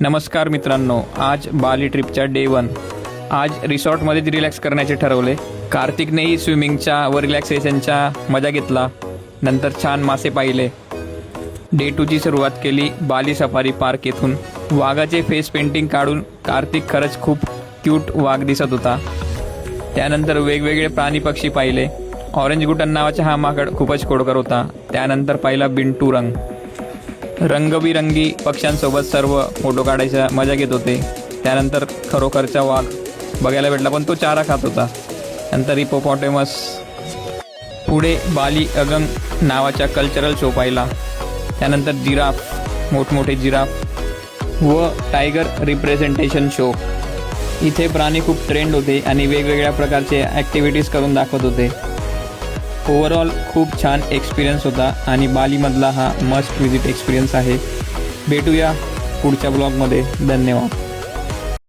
नमस्कार मित्रांनो, आज बाली ट्रिपच्या डे 1. आज रिसॉर्टमध्येच रिलॅक्स करण्याचे ठरवले. कार्तिकनेही स्विमिंगच्या व रिलॅक्सेशनच्या मजा घेतला. नंतर छान मासे पाहिले. डे 2ची सुरुवात केली बाली सफारी पार्क येथून. वाघाचे फेस पेंटिंग काढून कार्तिक खरंच खूप क्यूट वाघ दिसत होता. त्यानंतर वेगवेगळे प्राणी पक्षी पाहिले. ऑरेंज गुटन नावाचा हा माकड खूपच खोडकर होता. त्यानंतर पाहिला बिंटू रंगबिरंगी पक्ष्यांसोबत सर्व फोटो काढायचा मजा घेत होते. त्यानंतर खरोखरचा वाघ बघायला भेटला, पण तो चारा खात होता. नंतर हिपोपॉटेमस. पुढे बाली अगंग नावाचा कल्चरल शो पाहिला. त्यानंतर जिराफ, मोठमोठे जिराफ व टायगर रिप्रेझेंटेशन शो. इथे प्राणी खूप ट्रेंड होते आणि वेगवेगळ्या प्रकारचे ॲक्टिव्हिटीज करून दाखवत होते. ओव्हरऑल खूप छान एक्सपिरियन्स होता आणि बालीमधला हा मस्ट विजिट एक्सपिरियन्स आहे. भेटूया पुढच्या ब्लॉगमध्ये. धन्यवाद.